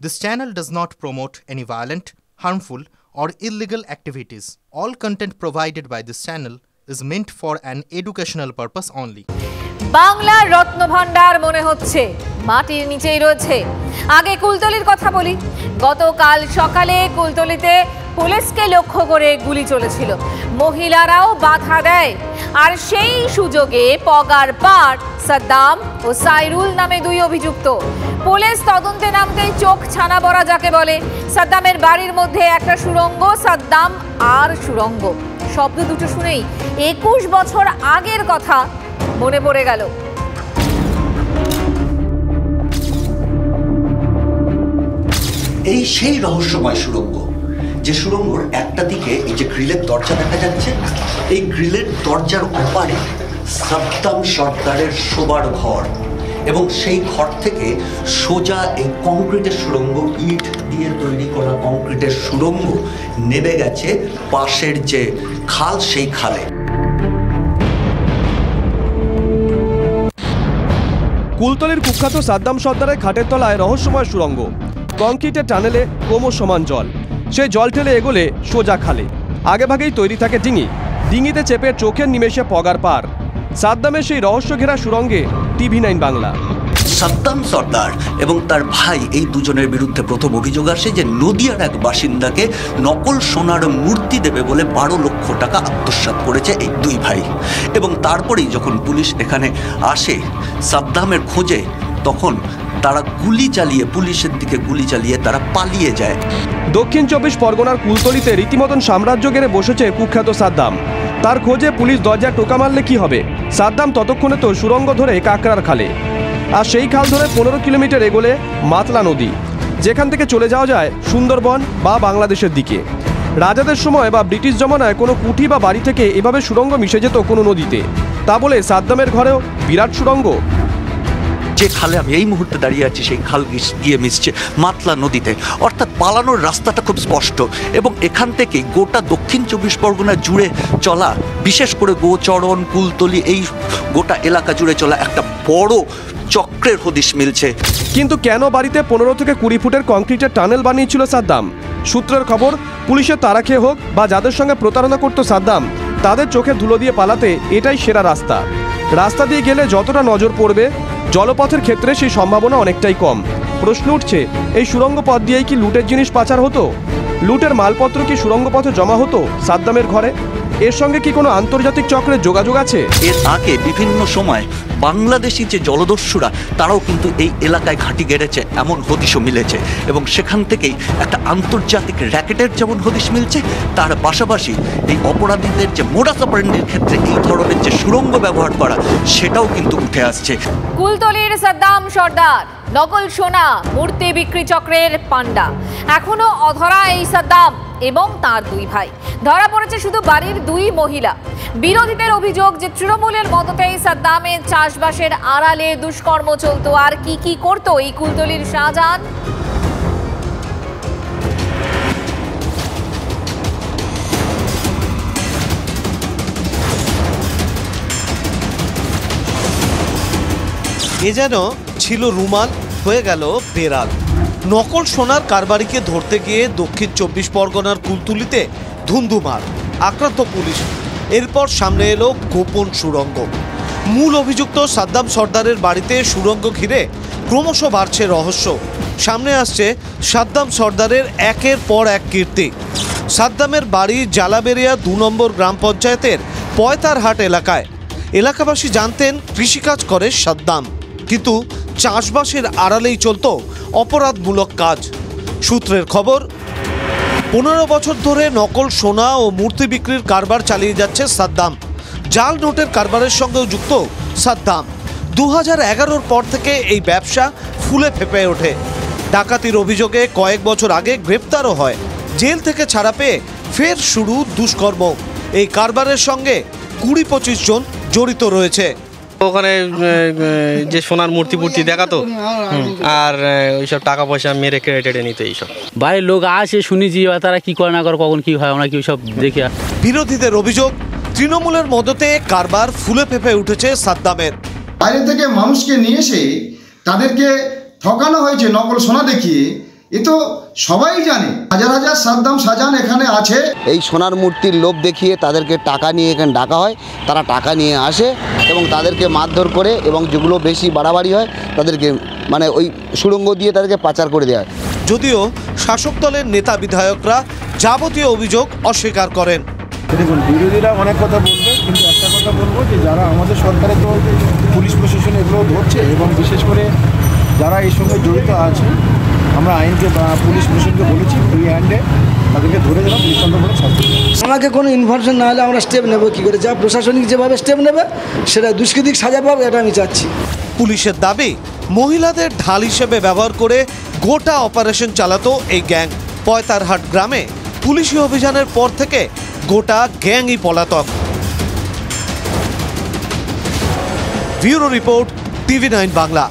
This channel does not promote any violent, harmful, or illegal activities. All content provided by this channel is meant for an educational purpose only. বাংলার রত্নভাণ্ডার মনে হচ্ছে মাটির নিচেই রয়েছে। আগে কুলতলির কথা বলি। গতকাল সকালে কুলতলিতে পুলিশকে লক্ষ্য করে গুলি চলেছিল। মহিলারাও বাধা দেয়, আর সেই সুযোগে পগার পার সাদ্দাম ও সাইরুল নামে দুই অভিযুক্ত। পুলিশ তদন্তে নামতেই চোখ ছানা বড়া যাকে বলে। সাদ্দামের বাড়ির মধ্যে একটা সুড়ঙ্গ, সাদ্দাম আর সুড়ঙ্গ। শব্দ দুটো শুনেই 21 বছর আগের কথা মনে পড়ে গেল। এই সেই রহস্যময় সুড়ঙ্গ, যে সুড়ঙ্গর একটা দিকে এই যে গ্রিলের দরজা দেখা যাচ্ছে, এই গ্রিলের দরজার ওপারে সাদ্দাম সর্দারের শোবার ঘর, এবং সেই ঘর থেকে সোজা এই কংক্রিটের সুড়ঙ্গ, ইট দিয়ে তৈরি করা কংক্রিটের সুড়ঙ্গ নেমে গেছে পাশের যে খাল, সেই খালে। কুলতলির কুখ্যাত সাদ্দাম সর্দারের খাটের তলায় রহস্যময় সুড়ঙ্গ, কংক্রিটের টানেলে ক্রমসমান জল, সেই জল ঠেলে এগোলে সোজা খালে। আগেভাগেই তৈরি থাকে ডিঙি, ডিঙিতে চেপে চোখের নিমেষে পগার পার। সাদ্দামের সেই রহস্য ঘেরা সুড়ঙ্গে TV9 বাংলা। সাদ্দাম সর্দার এবং তার ভাই, এই দুজনের বিরুদ্ধে প্রথম অভিযোগ আসে যে নদিয়ার এক বাসিন্দাকে নকল সোনার মূর্তি দেবে বলে 12 লক্ষ টাকা আত্মসাৎ করেছে এই দুই ভাই। এবং তারপরেই যখন পুলিশ এখানে আসে সাদ্দামের খোঁজে, তখন তারা গুলি চালিয়ে, পুলিশের দিকে গুলি চালিয়ে তারা পালিয়ে যায়। দক্ষিণ 24 পরগনার কুলতলিতে রীতিমতন সাম্রাজ্য গেড়ে বসেছে কুখ্যাত সাদ্দাম। তার খোঁজে পুলিশ দরজায় টোকা মারলে কি হবে? সাদ্দাম ততক্ষণে তো সুড়ঙ্গ ধরে কাকড়ার খালে, আর সেই খাল ধরে 15 কিলোমিটার এগোলে মাতলা নদী, যেখান থেকে চলে যাওয়া যায় সুন্দরবন বা বাংলাদেশের দিকে। রাজাদের সময় বা ব্রিটিশ জমানায় কোনো কুঠি বা বাড়ি থেকে এভাবে সুড়ঙ্গ মিশে যেত কোনো নদীতে। তা বলে সাদ্দামের ঘরেও বিরাট সুড়ঙ্গ। যে খালে আমি এই মুহূর্তে দাঁড়িয়ে আছি, সেই খাল গিয়ে মিশছে মাতলা নদীতে। অর্থাৎ পালানোর রাস্তাটা খুব স্পষ্ট, এবং এখান থেকে গোটা দক্ষিণ 24 পরগনা জুড়ে চলা, বিশেষ করে গোচরণ, কুলতলি, এই গোটা এলাকা জুড়ে চলা একটা বড় চক্রের হদিশ মিলছে। কিন্তু কেন বাড়িতে 15 থেকে 20 ফুটের কংক্রিটের টানেল বানিয়েছিল সাদ্দাম? সূত্রের খবর, পুলিশের তাড়া খেয়ে হোক বা যাদের সঙ্গে প্রতারণা করত সাদ্দাম, তাদের চোখে ধুলো দিয়ে পালাতে এটাই সেরা রাস্তা। রাস্তা দিয়ে গেলে যতটা নজর পড়বে, জলপথের ক্ষেত্রে সেই সম্ভাবনা অনেকটাই কম। প্রশ্ন উঠছে, এই সুড়ঙ্গ পথ দিয়েই কি লুটের জিনিস পাচার হতো? লুটের মালপত্র কি সুড়ঙ্গ পথে জমা হতো সাদ্দামের ঘরে? এর সঙ্গে কি কোনো আন্তর্জাতিক চক্রের যোগাযোগ আছে? এর আগে বিভিন্ন সময় বাংলাদেশি যে জলদস্যুরা, তারাও কিন্তু এই এলাকায় ঘাঁটি গেড়েছে, এমন হদিশও মিলেছে। এবং সেখান থেকেই একটা আন্তর্জাতিক র্যাকেটের যেমন হদিশ মিলছে, তার পাশাপাশি এই অপরাধীদের যে মোডাস অপারেন্ডির ক্ষেত্রে এই ধরনের যে সুড়ঙ্গ ব্যবহার করা, সেটাও কিন্তু উঠে আসছে। কুলতলির সাদ্দাম সর্দার, নকল সোনা মূর্তি বিক্রি চক্রের পান্ডা। এখনো অধরা এই সাদ্দাম এবং তার দুই ভাই। ধরা পড়েছে শুধু বাড়ির দুই মহিলা। বিরোধীদের অভিযোগ যে তৃণমূলের মদতেই সাদ্দামের চাষবাসের আড়ালে দুষ্কর্ম চলত। আর কি কি করতো এই কুলতলির শাহজাহান? এ যেন ছিল রুমাল, হয়ে গেল বেড়াল। নকল সোনার কারবারিকে ধরতে গিয়ে দক্ষিণ 24 পরগনার কুলতলিতে ধুন্ধুমার, আক্রান্ত পুলিশ। এরপর সামনে এলো গোপন সুড়ঙ্গ। মূল অভিযুক্ত সাদ্দাম সর্দারের বাড়িতে সুড়ঙ্গ ঘিরে ক্রমশ বাড়ছে রহস্য। সামনে আসছে সাদ্দাম সর্দারের একের পর এক কীর্তি। সাদ্দামের বাড়ি জালাবেরিয়া 2 নম্বর গ্রাম পঞ্চায়েতের পয়তারহাট এলাকায়। এলাকাবাসী জানতেন কৃষিকাজ করে সাদ্দাম, কিন্তু চাষবাসের আড়ালেই চলত অপরাধমূলক কাজ। সূত্রের খবর, 15 বছর ধরে নকল সোনা ও মূর্তি বিক্রির কারবার চালিয়ে যাচ্ছে সাদ্দাম। জাল নোটের কারবারের সঙ্গেও যুক্ত সাদ্দাম। 2011-র পর থেকে এই ব্যবসা ফুলে ফেঁপে ওঠে। ডাকাতির অভিযোগে কয়েক বছর আগে গ্রেপ্তারও হয়। জেল থেকে ছাড়া পেয়ে ফের শুরু দুষ্কর্ম। এই কারবারের সঙ্গে 20-25 জন জড়িত রয়েছে। ওখানে যে সোনার মূর্তি দেখাতো, আর ওইসব টাকা পয়সা মেরে কেটে নিত। এইসব বাইরের লোক আসে, শুনেছি তারা কি করে না করে, কখন কি হয় আমরা কি সব দেখি। বিরোধীদের অভিযোগ, তৃণমূলের মদতে কারবার ফুলে ফেঁপে উঠেছে সাদ্দামের। বাইরে থেকে মানুষকে নিয়ে এসে তাদেরকে ঠকানো হয়েছে নকল সোনা দেখিয়ে, এ তো সবাই জানে, হাজার হাজার সাদ্দাম শাহজাহান এখানে আছে। এই সোনার মূর্তির লোভ দেখিয়ে তাদেরকে টাকা নিয়ে এখানে ডাকা হয়, তারা টাকা নিয়ে আসে এবং তাদেরকে মারধর করে, এবং যেগুলো বেশি বাড়াবাড়ি হয় তাদেরকে মানে ওই সুড়ঙ্গ দিয়ে তাদেরকে পাচার করে দেওয়া হয়। যদিও শাসক দলের নেতা বিধায়করা যাবতীয় অভিযোগ অস্বীকার করেন। দেখুন, বিরোধীরা অনেক কথা বলবে, কিন্তু একটা কথা বলবো যে যারা আমাদের সরকারে তো পুলিশ প্রশাসন এগুলো ধরছে, এবং বিশেষ করে যারা এই সঙ্গে জড়িত আছে, আমরা আইনকে বা পুলিশ প্রশাসনকে বলেছি ফ্রি হ্যান্ডে তাদেরকে ধরে দিলাম, দৃষ্টান্ত করে শাস্তি। আমাকে কোনো ইনফরমেশন না হলে আমরা স্টেপ নেব কী করে? যা প্রশাসনিক যেভাবে স্টেপ নেবে সেটা দুষ্কৃতিক সাজা পাবে, এটা আমি চাচ্ছি। পুলিশের দাবি, মহিলাদের ঢাল হিসেবে ব্যবহার করে গোটা অপারেশন চালাতো এই গ্যাং। পয়তারহাট গ্রামে পুলিশি অভিযানের পর থেকে গোটা গ্যাংই পলাতক। Bureau report, TV9 Bangla.